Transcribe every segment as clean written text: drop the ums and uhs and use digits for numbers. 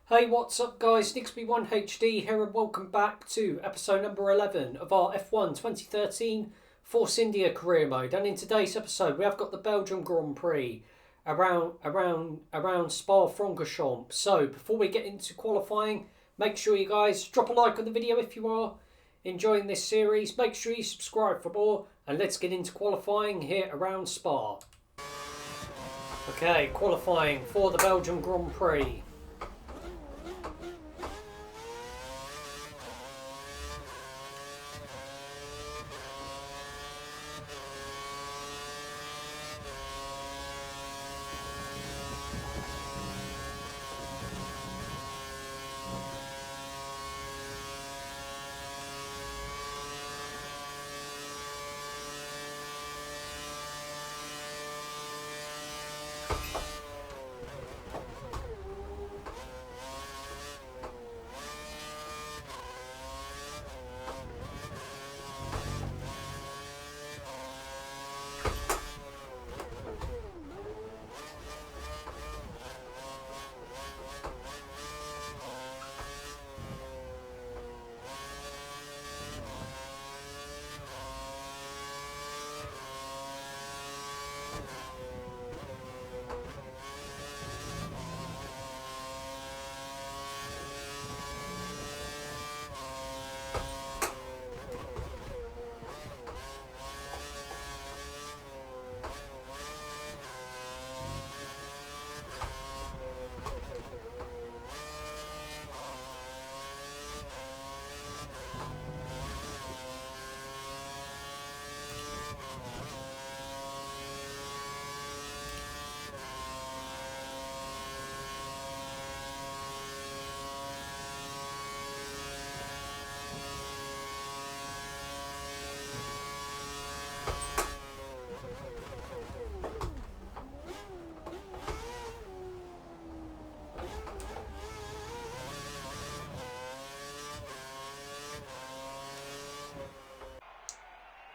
Hey, what's up guys, Nixby1HD here and welcome back to episode number 11 of our F1 2013 Force India career mode. And in today's episode we have got the Belgian Grand Prix around Spa-Francorchamps. So before we get into qualifying, make sure you guys drop a like on the video if you are enjoying this series. Make sure you subscribe for more and let's get into qualifying here around Spa. Okay, qualifying for the Belgian Grand Prix.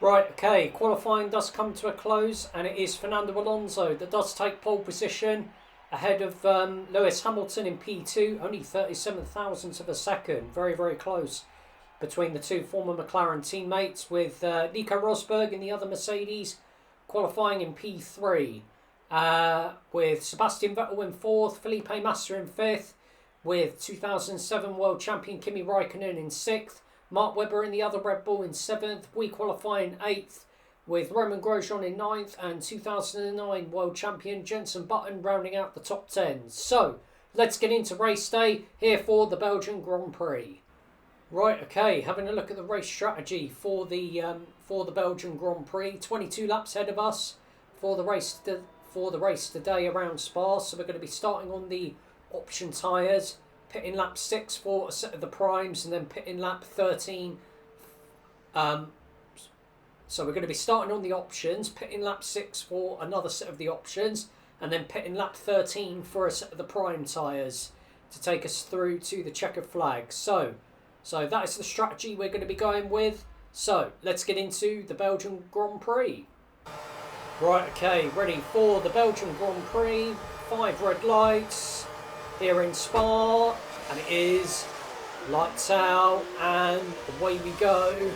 Right, okay, qualifying does come to a close and it is Fernando Alonso that does take pole position ahead of Lewis Hamilton in P2, only 37 thousandths of a second, very, very close between the two former McLaren teammates, with Nico Rosberg in the other Mercedes qualifying in P3, with Sebastian Vettel in 4th, Felipe Massa in 5th, with 2007 world champion Kimi Raikkonen in 6th, Mark Webber in the other Red Bull in 7th. We qualify in 8th with Romain Grosjean in 9th and 2009 world champion Jenson Button rounding out the top 10. So let's get into race day here for the Belgian Grand Prix. Right, okay, having a look at the race strategy for the Belgian Grand Prix. 22 laps ahead of us for the race today around Spa. So we're going to be starting on the option tyres. Pitting lap 6 for a set of the primes and then pitting lap 13. So we're going to be starting on the options, pitting lap 6 for another set of the options, and then pitting lap 13 for a set of the prime tyres to take us through to the checkered flag. So that is the strategy we're going to be going with. So let's get into the Belgian Grand Prix. Right, okay, ready for the Belgian Grand Prix. 5 red lights here in Spa, and it is lights out and away we go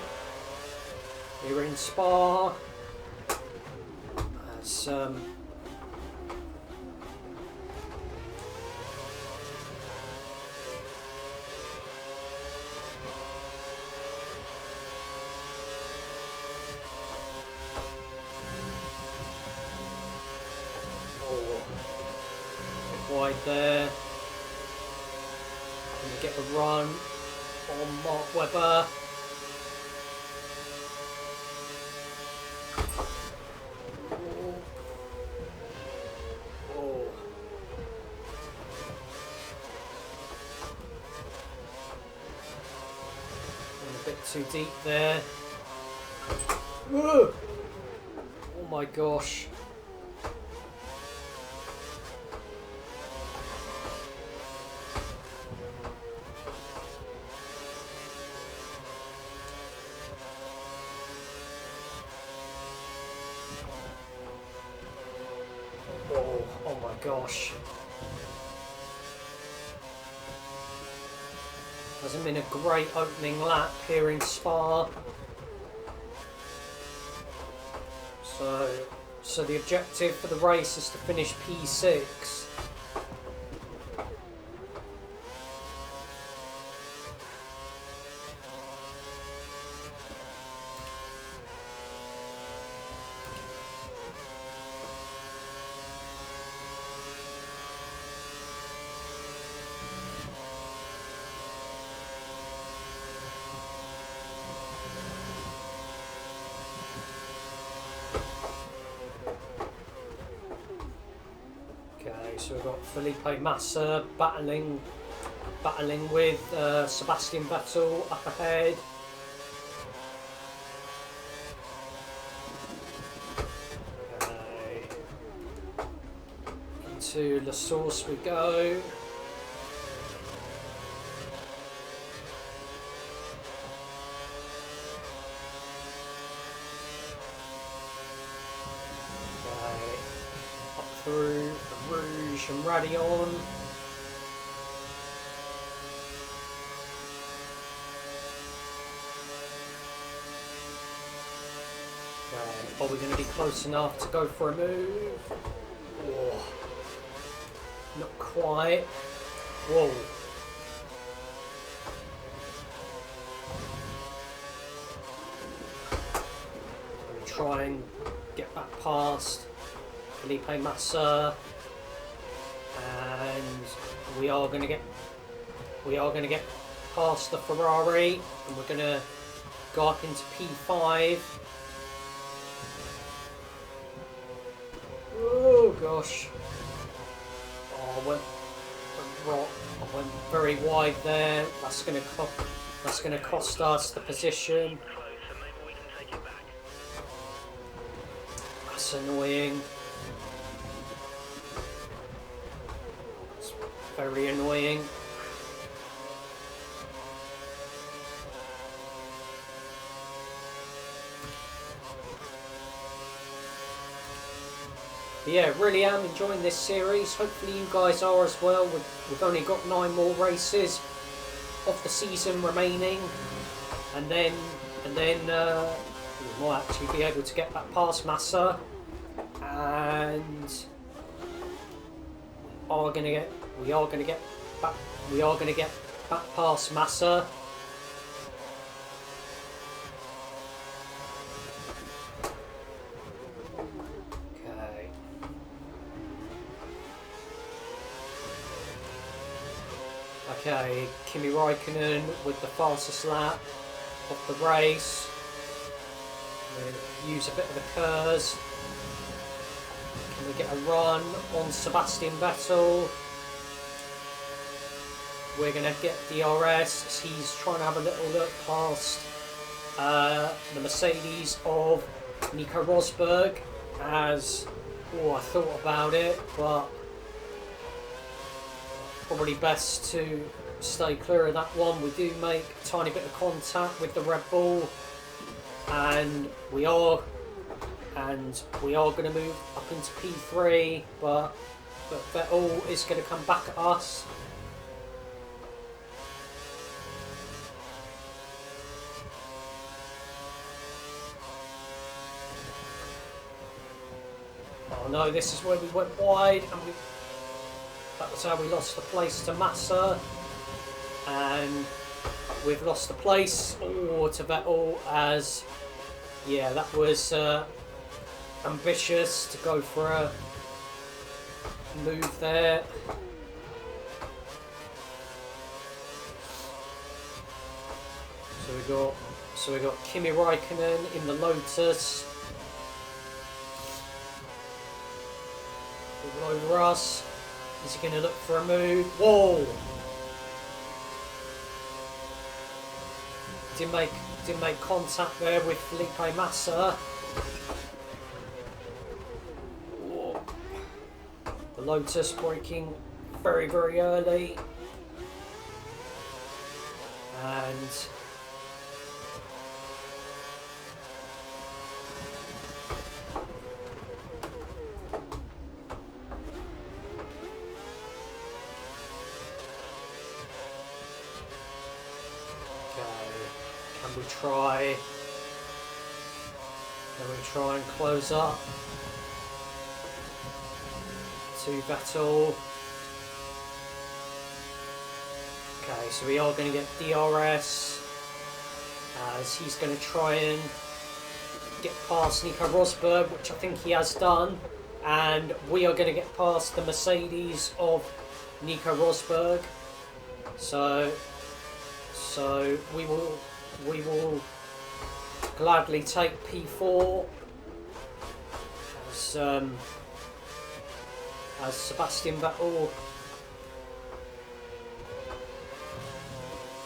here in Spa. As wide there. Gonna get a run on Mark Webber. Oh. Went a bit too deep there. Whoa. Oh my gosh. Oh my gosh. Hasn't been a great opening lap here in Spa. So the objective for the race is to finish P6. So we've got Felipe Massa battling with Sebastian Vettel up ahead. Okay. Into La Source we go. Okay. Up through Rouge and Radion. Okay, are we going to be close enough to go for a move? Oh, not quite. Whoa. I'm going to try and get back past Felipe Massa. And we are going to get past the Ferrari, and we're going to go up into P5. Oh gosh! Oh, I went very wide there. That's going to cost us the position. That's annoying. Very annoying. But yeah, really am enjoying this series. Hopefully you guys are as well. We've only got 9 more races of the season remaining, and then we might actually be able to get back past Massa, and we are going to get back past Massa. Okay. Okay, Kimi Raikkonen with the fastest lap of the race. We'll use a bit of a curse. Can we get a run on Sebastian Vettel? We're going to get DRS as he's trying to have a little look past the Mercedes of Nico Rosberg. I thought about it, but probably best to stay clear of that one. We do make a tiny bit of contact with the Red Bull, and we are going to move up into P3, but Vettel is going to come back at us. Oh no, this is where we went wide, and that was how we lost the place to Massa, and we've lost the place to Vettel as, yeah, that was ambitious to go for a move there. So we got Kimi Raikkonen in the Lotus. All over us. Is he going to look for a move? Whoa! Didn't make contact there with Felipe Massa. Whoa. The Lotus braking very, very early. And we try and close up to Vettel. Okay, so we are going to get DRS as he's going to try and get past Nico Rosberg, which I think he has done, and we are going to get past the Mercedes of Nico Rosberg. So we will gladly take P4 as Sebastian Vettel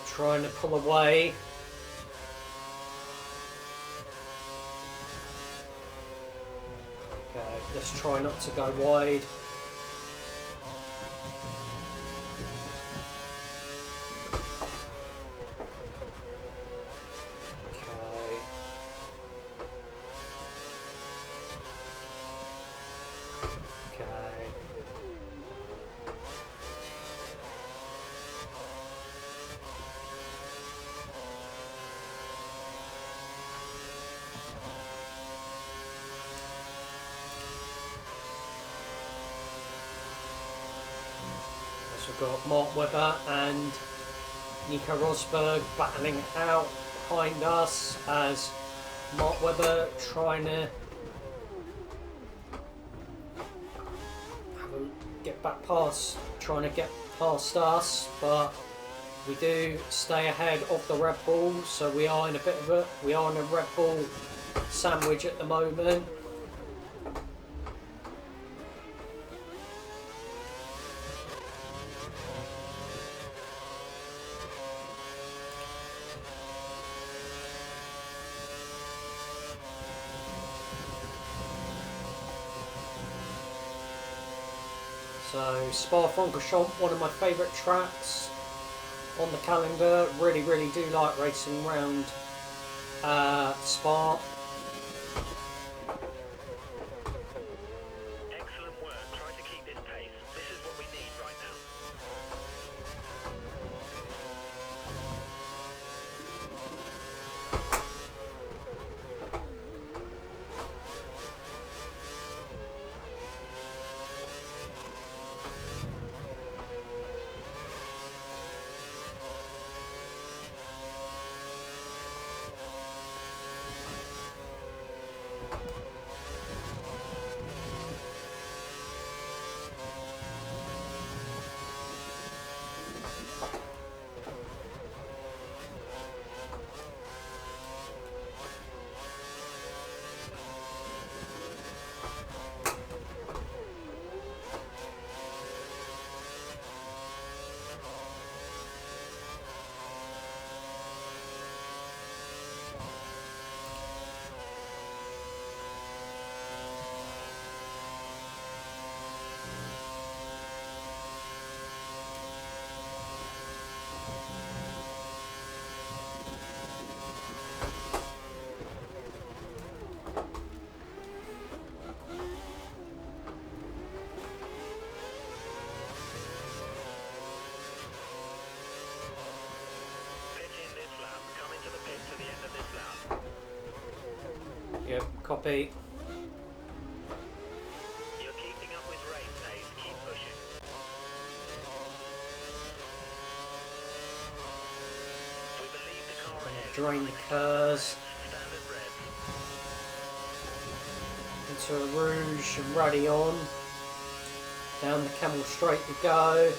trying to pull away. Okay, let's try not to go wide. We've got Mark Webber and Nico Rosberg battling out behind us as Mark Webber trying to get past us, but we do stay ahead of the Red Bull, so we are in a Red Bull sandwich at the moment. So Spa-Francorchamps, one of my favourite tracks on the calendar. Really do like racing around Spa. Excellent work. Try to keep this pace. This is what we need right now. Yep, copy. You're keeping up with race pace. Keep pushing. We believe the car ahead. Drain the curves Standard red. into a Rouge and ruddy on. Down the Camel Straight we go.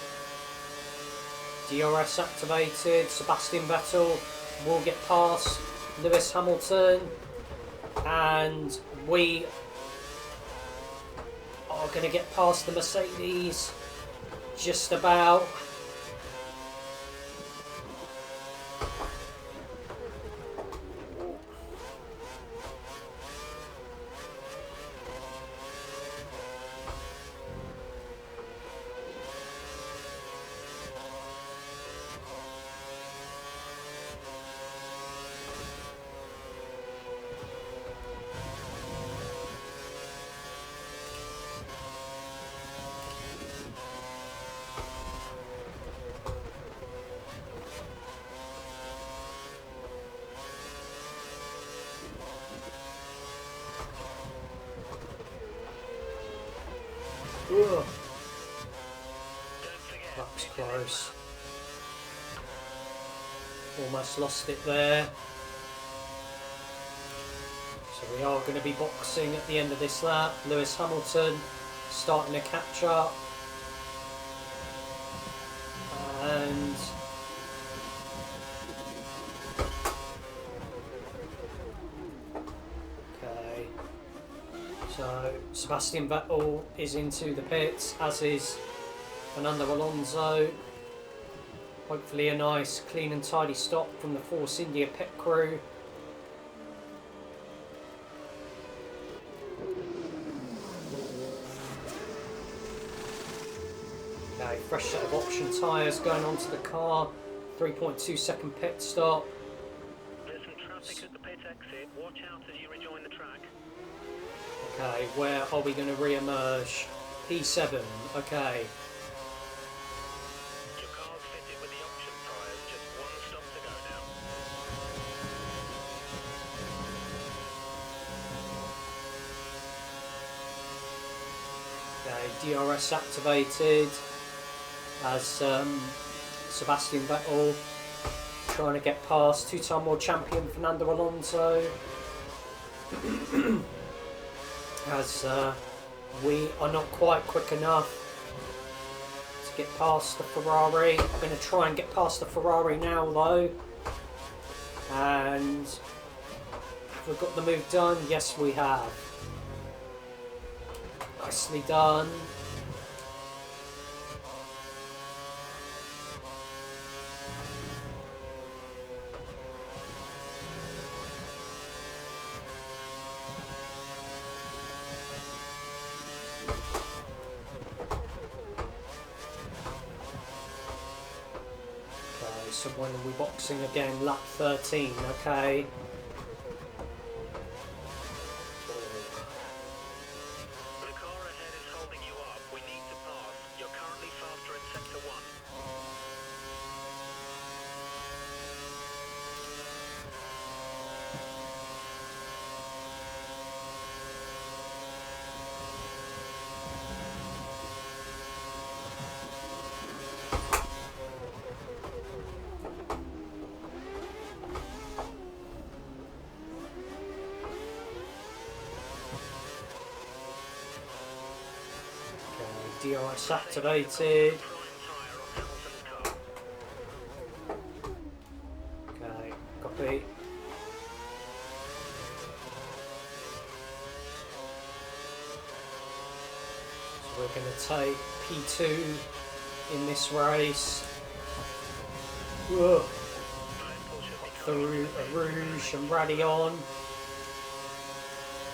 DRS activated. Sebastian Vettel will get past Lewis Hamilton. And we are going to get past the Mercedes just about. close. Almost lost it there. So we are going to be boxing at the end of this lap. Lewis Hamilton starting to catch up. And okay, so Sebastian Vettel is into the pits, as is Fernando Alonso. Hopefully a nice clean and tidy stop from the Force India pit crew. Okay, fresh set of option tyres going onto the car. 3.2 second pit stop. There's some traffic at the pit exit. Watch out as you rejoin the track. Okay, where are we going to re-emerge? P7, okay. Your car's fitted with the option tyres. Just one stop to go now. Okay, DRS activated as Sebastian Vettel trying to get past two-time world champion Fernando Alonso. As we are not quite quick enough to get past the Ferrari. I'm going to try and get past the Ferrari now though. And have we got the move done? Yes, we have. Nicely done. So when are we boxing again? Lap 13, okay. The car ahead is holding you up. We need to pass. You're currently faster in sector 1. DRS activated. Okay, copy. So we're going to take P2 in this race. Whoa. Through Rouge and Radeon.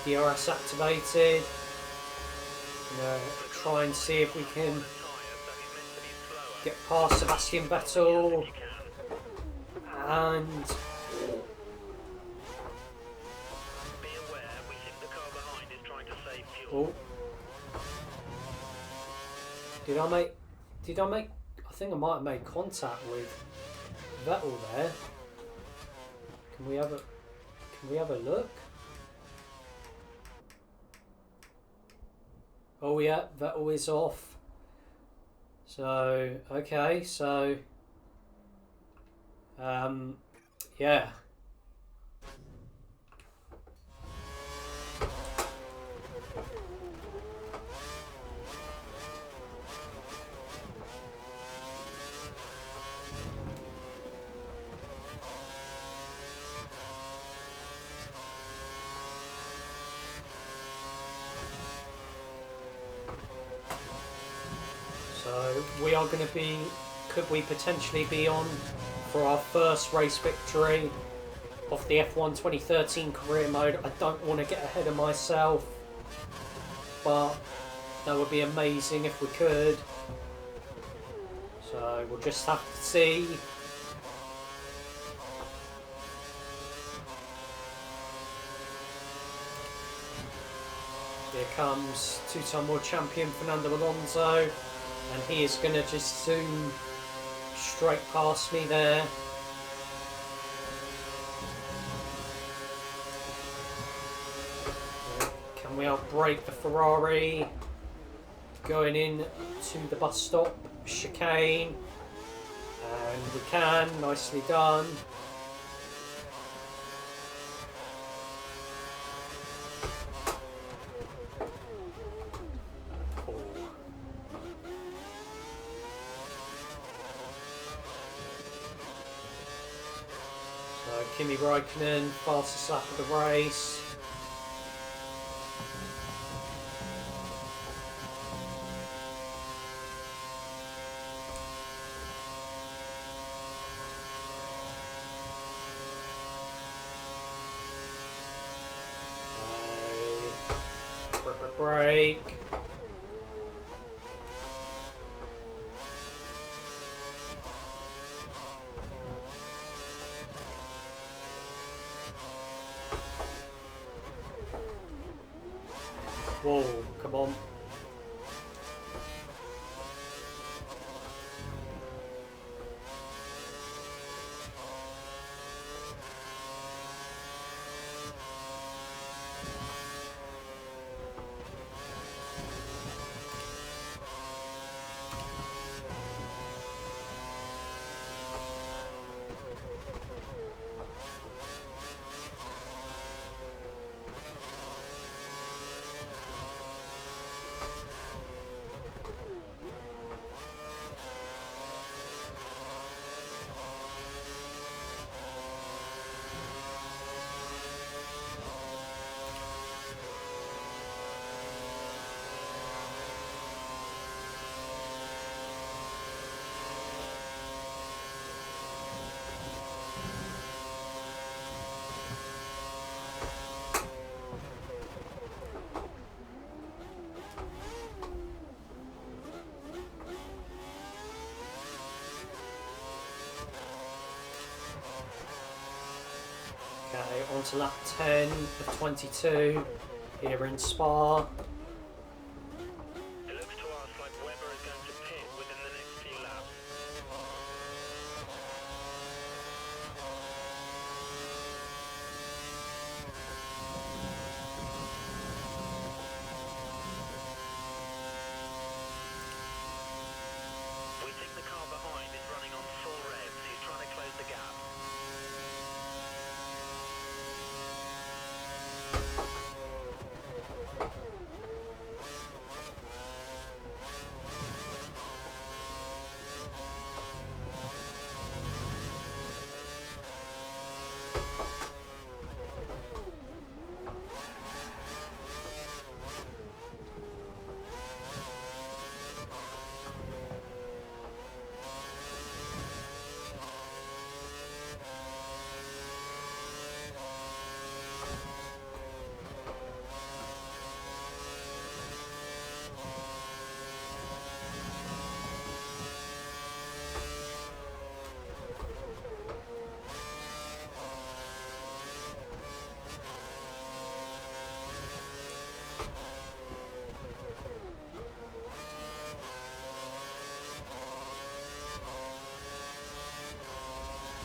DRS activated. Try and see if we can get past Sebastian Vettel and Be aware, we think the car behind is trying to save fuel. oh, did I make I think I might have made contact with Vettel there. Can we have a look? Oh yeah, Vettel is off. So, okay, so yeah. So we are going to be, could we potentially be on for our first race victory of the F1 2013 career mode? I don't want to get ahead of myself, but that would be amazing if we could. So we'll just have to see. Here comes two-time world champion Fernando Alonso, and he is going to just zoom straight past me there. Can we outbrake the Ferrari? Going in to the bus stop chicane. we can. Nicely done. So Kimi Räikkönen, fastest lap of the race. Break. Whoa, come on. Okay, on to lap 10 of 22 here in Spa. It looks to us like Webber is going to pit within the next few laps. We think the car behind is running on full revs. He's trying to close the gap.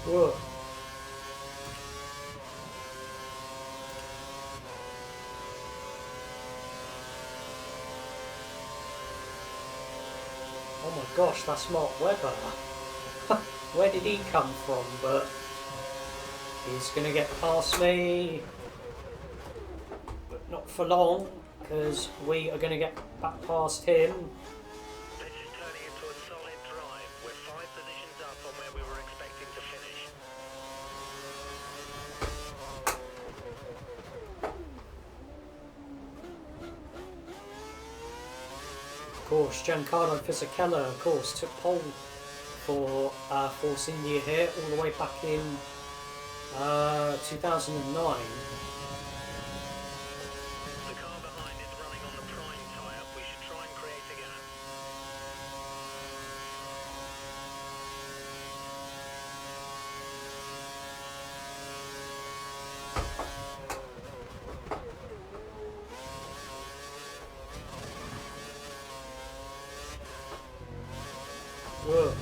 Whoa. Oh my gosh, that's Mark Webber. Where did he come from? But he's going to get past me. But not for long, because we are going to get back past him. This is turning into a solid drive. We're 5 positions up on where we were expecting to finish. Of course, Giancarlo Fisichella, of course, took pole for Force India here all the way back in 2009. The car behind is running on the prime tyre. We should try and create a gap. Whoa.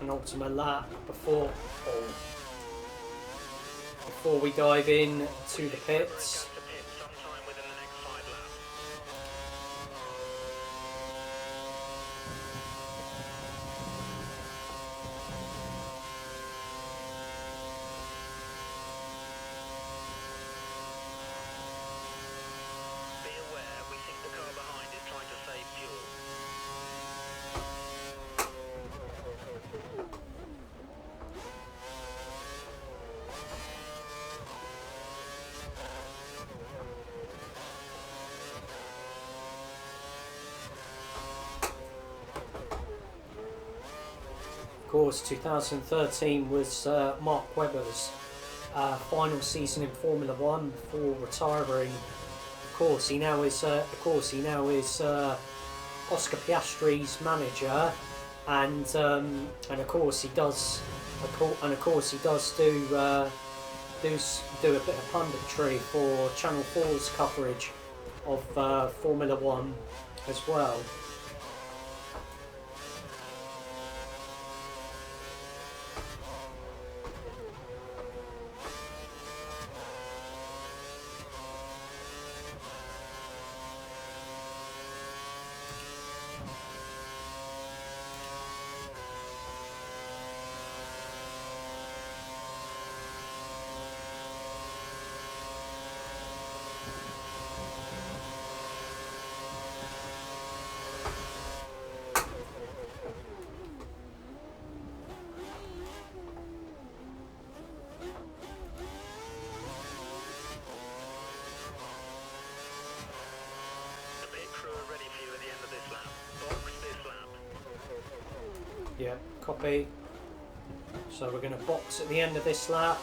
penultimate lap before we dive in to the pits. To pit sometime within the next 5 laps. Be aware, we think the car behind is trying to save fuel. Of course, 2013 was Mark Webber's final season in Formula One before retiring. Of course, he now is Oscar Piastri's manager, and of course he does do a bit of punditry for Channel 4's coverage of Formula One as well. Yeah, copy. So we're going to box at the end of this lap.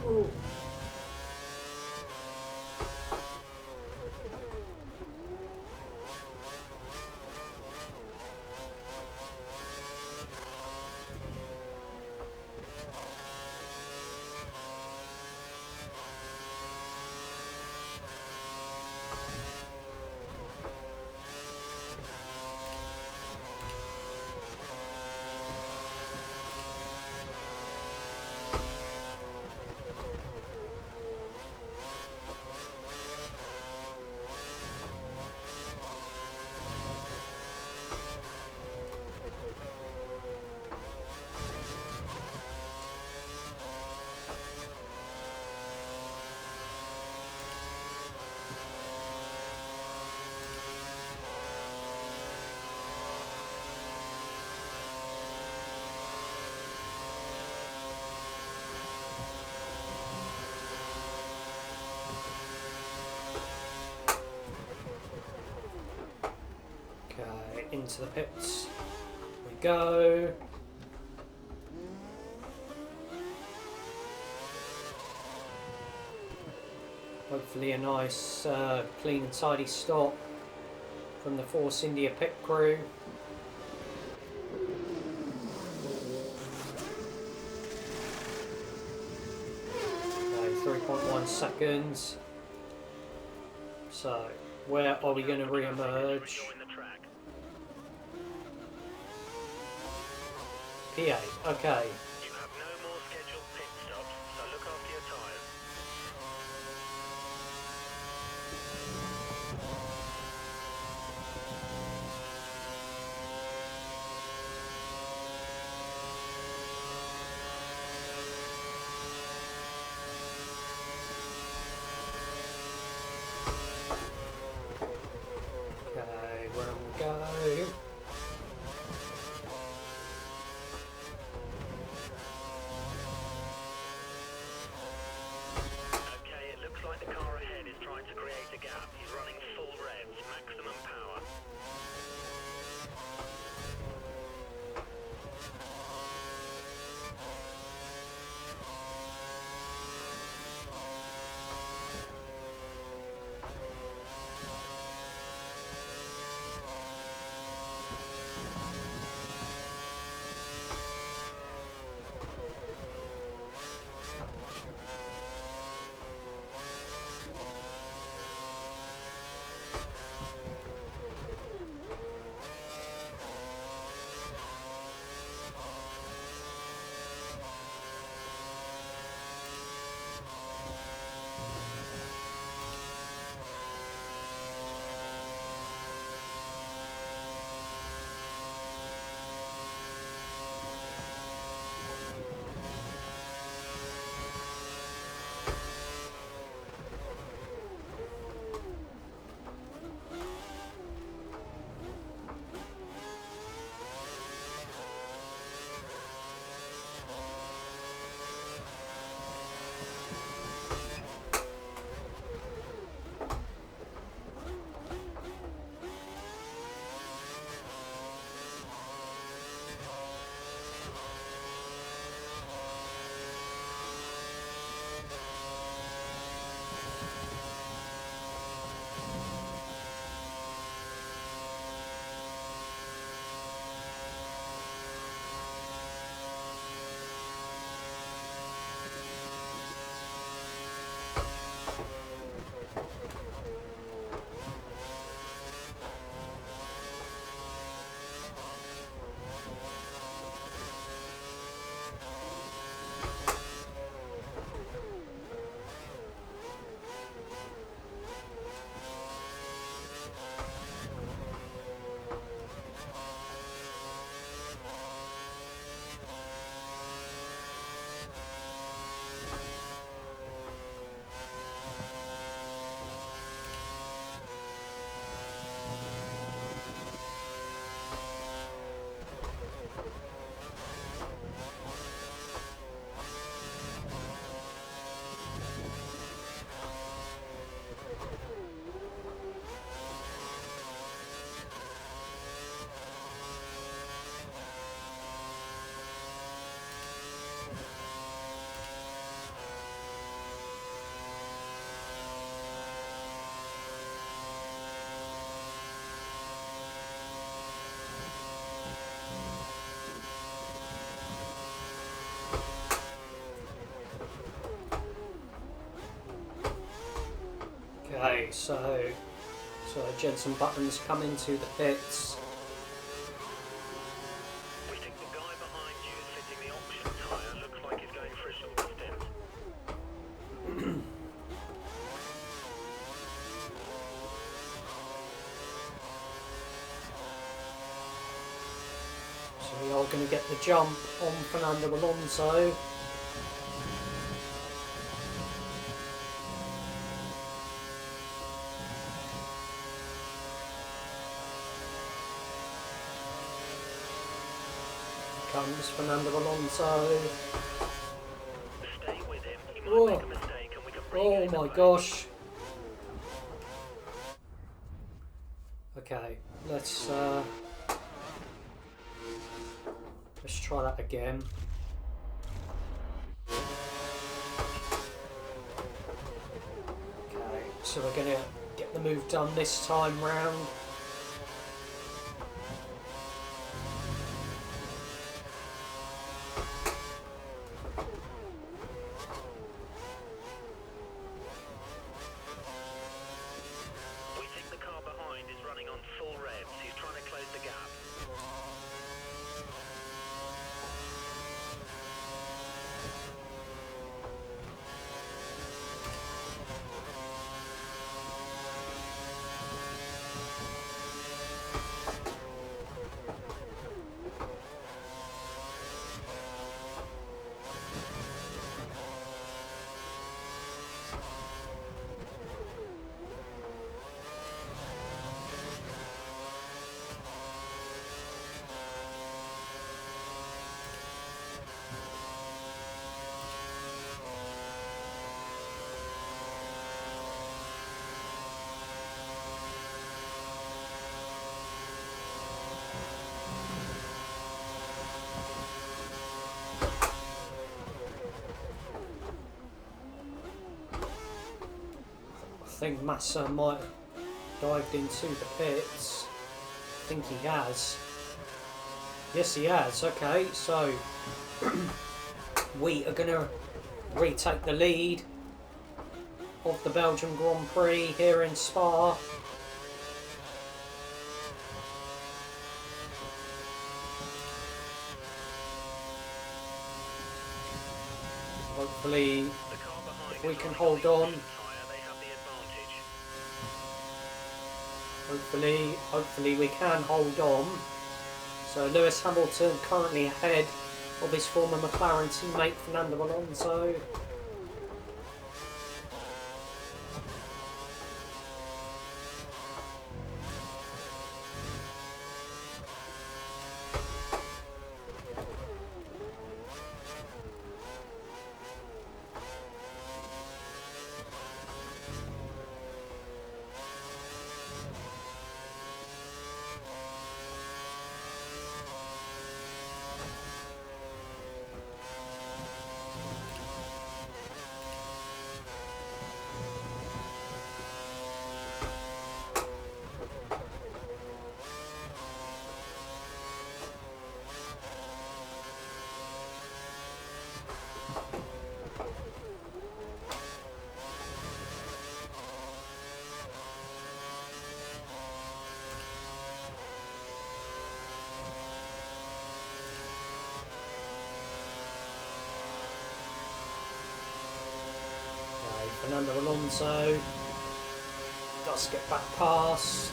Ooh. Okay, into the pits we go. Hopefully a nice clean and tidy stop from the Force India pit crew. Okay, 3.1 seconds. So, where are we going to re-emerge? P8, okay. You have no more scheduled pit stops, so look after your tyres. Okay, where will we go? Okay, so Jensen Button's come into the pits. We think the guy behind you is fitting the option tyre. Looks like he's going for a shorter stint. So we are going to get the jump on Fernando Alonso. Comes Fernando Alonso. Stay with him. He might Whoa. make a mistake and we can bring you Oh into my play. gosh. Okay, let's try that again. Okay, so we're gonna get the move done this time round. We think the car behind is running on full revs. He's trying to close the gap. I think Massa might have dived into the pits. I think he has. Yes, he has. Okay, so we are going to retake the lead of the Belgian Grand Prix here in Spa. Hopefully, The car behind if we is can running hold on the on. option tyre. They have the advantage. Hopefully we can hold on. So Lewis Hamilton currently ahead of his former McLaren teammate Fernando Alonso. Fernando Alonso does get back past.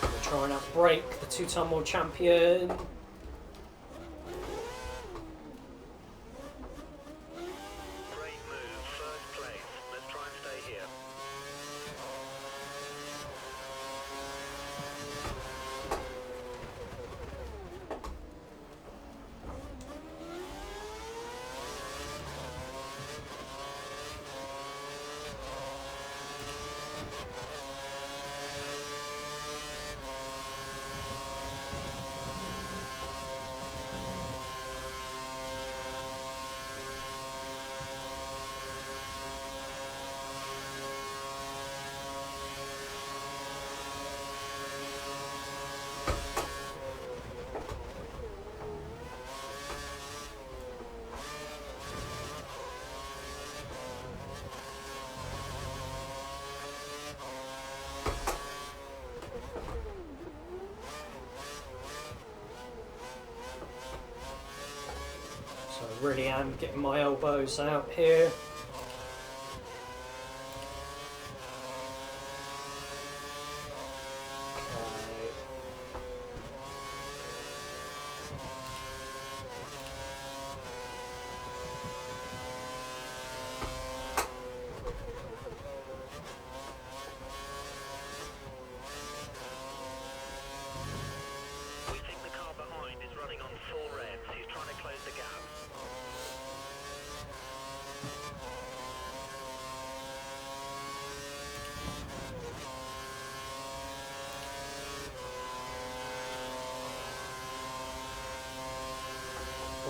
We're trying to break the two-time world champion. Great move. First place. Let's try and stay here. really am getting my elbows out here. We think the car behind is running on full revs. He's trying to close the gap.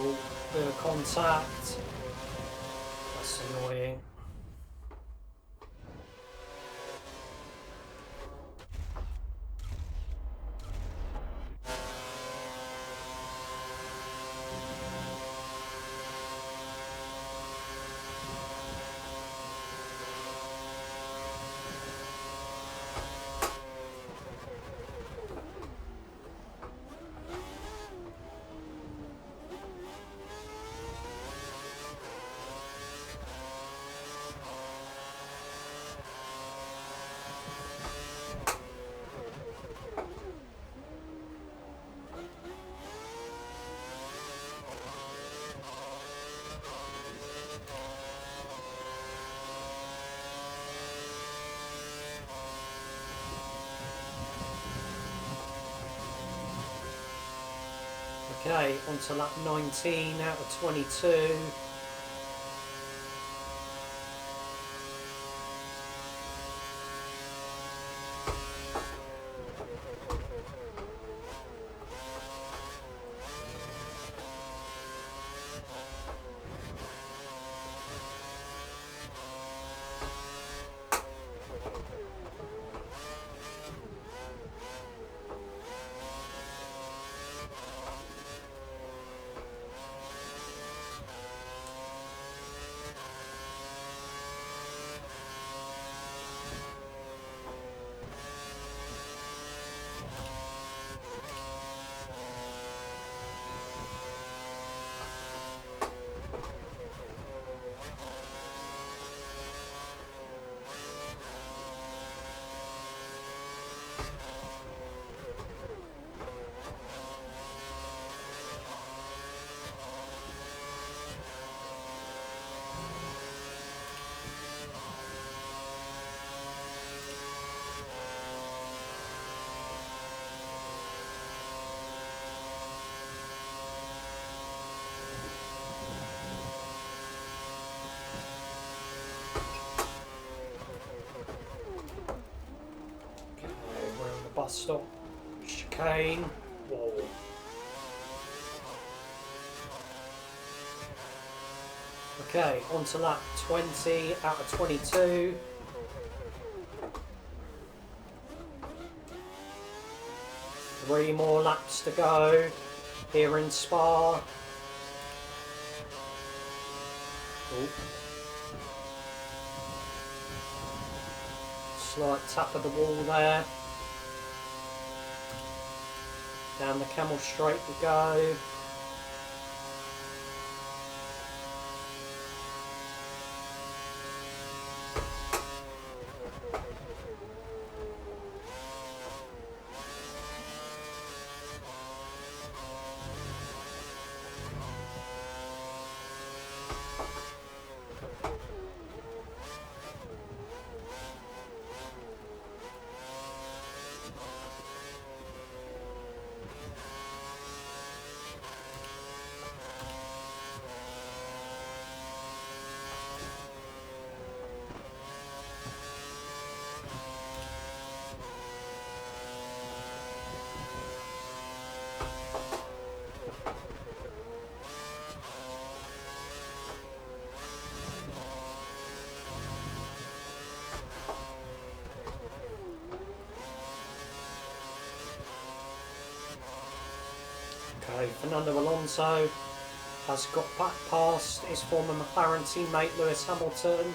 Oh, bit of contact. That's annoying. Okay, on to lap 19 out of 22. Okay, we're on the bus stop. Chicane. Whoa. Okay, on to lap 20 out of 22. Three more laps to go here in Spa. Ooh. Slight tap of the wall there. Down the Camel Straight we go. Okay, Fernando Alonso has got back past his former McLaren teammate Lewis Hamilton.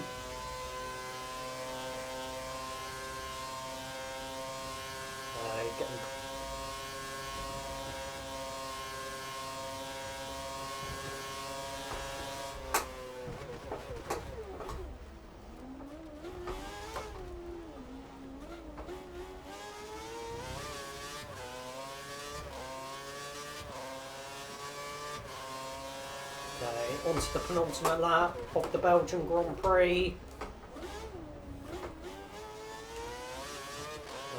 Getting onto the penultimate lap of the Belgian Grand Prix.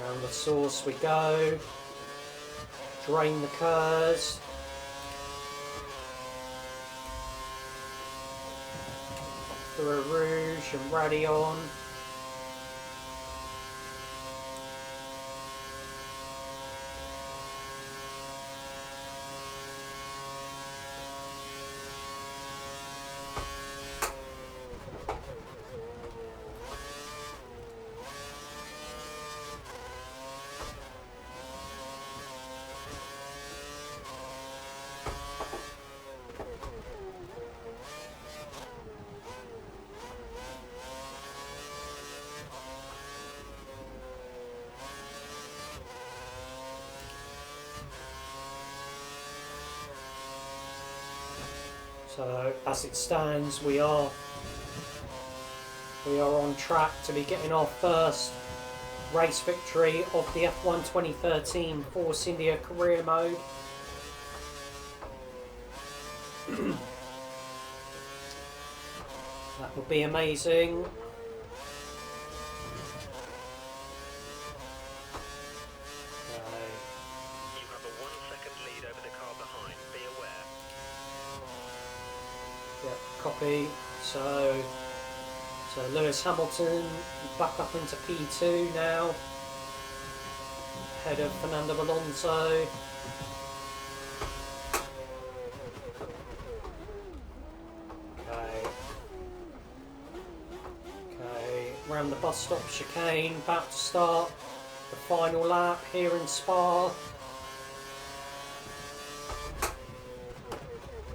Round the source we go. Drain the curves. Through Rouge and Radion. So as it stands, we are on track to be getting our first race victory of the F1 2013 Force India career mode. That would be amazing. You have a 1-second lead over the car behind. Be aware. Yep, copy. So Lewis Hamilton back up into P2 now, ahead of Fernando Alonso. Okay, round the bus stop chicane, about to start the final lap here in Spa.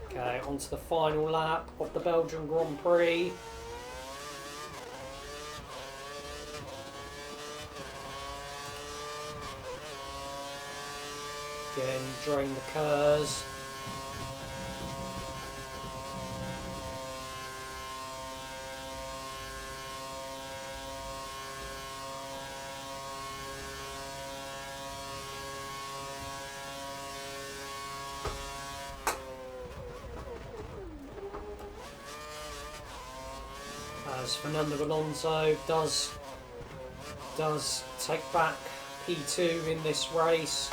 Okay, onto the final lap of the Belgian Grand Prix. Again, drain the curves. As Fernando Alonso does take back P2 in this race.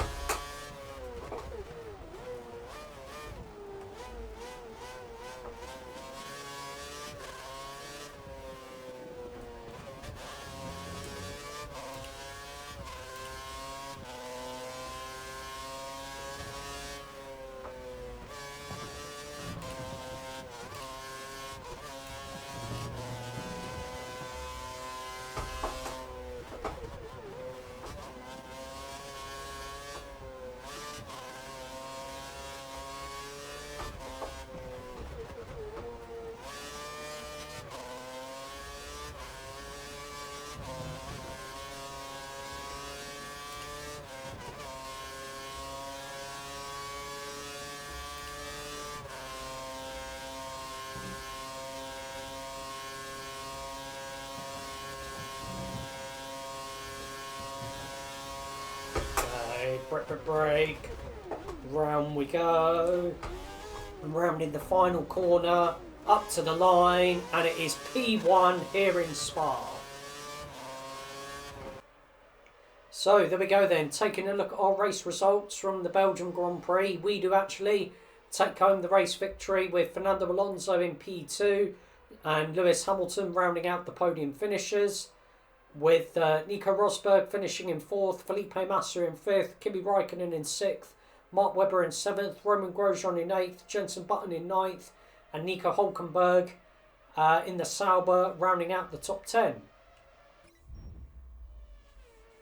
Break. Round we go. And rounding the final corner, up to the line, and it is P1 here in Spa. So there we go then, taking a look at our race results from the Belgian Grand Prix. We do actually take home the race victory with Fernando Alonso in P2 and Lewis Hamilton rounding out the podium finishers, with Nico Rosberg finishing in 4th, Felipe Massa in 5th, Kimi Raikkonen in 6th, Mark Webber in 7th, Roman Grosjean in 8th, Jenson Button in 9th, and Nico Hülkenberg in the Sauber rounding out the top 10.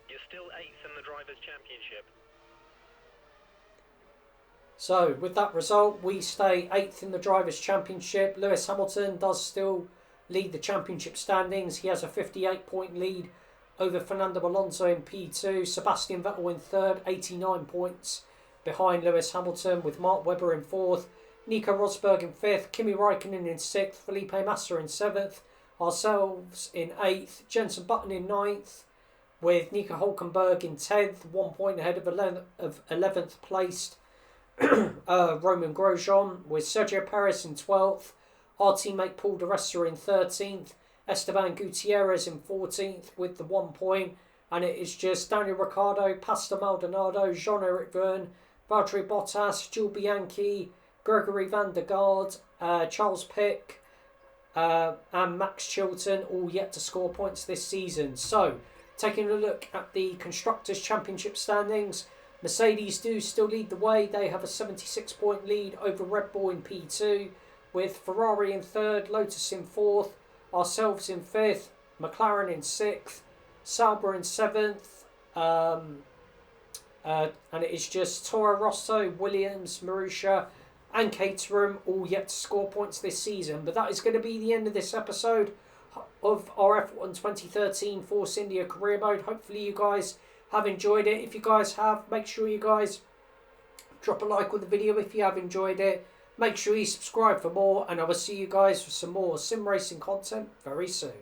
You're still 8th in the Drivers' Championship. So with that result, we stay 8th in the Drivers' Championship. Lewis Hamilton does still lead the championship standings. He has a 58-point lead over Fernando Alonso in P2. Sebastian Vettel in 3rd, 89 points behind Lewis Hamilton, with Mark Webber in 4th, Nico Rosberg in 5th, Kimi Raikkonen in 6th, Felipe Massa in 7th, ourselves in 8th, Jenson Button in 9th, with Nico Hülkenberg in 10th, 1 point ahead of 11th placed Roman Grosjean, with Sergio Perez in 12th, Our teammate Paul de Resta in 13th. Esteban Gutierrez in 14th with the 1 point. And it is just Daniel Ricciardo, Pastor Maldonado, Jean-Eric Verne, Valtteri Bottas, Jules Bianchi, Gregory van der Gaard, Charles Pic, and Max Chilton, all yet to score points this season. So, taking a look at the Constructors' Championship standings, Mercedes do still lead the way. They have a 76-point lead over Red Bull in P2, with Ferrari in 3rd, Lotus in 4th, ourselves in 5th, McLaren in 6th, Sauber in 7th, and it is just Toro Rosso, Williams, Marussia and Caterham all yet to score points this season. But that is going to be the end of this episode of our F1 2013 Force India Career Mode. Hopefully you guys have enjoyed it. If you guys have, make sure you guys drop a like on the video if you have enjoyed it. Make sure you subscribe for more, and I will see you guys for some more sim racing content very soon.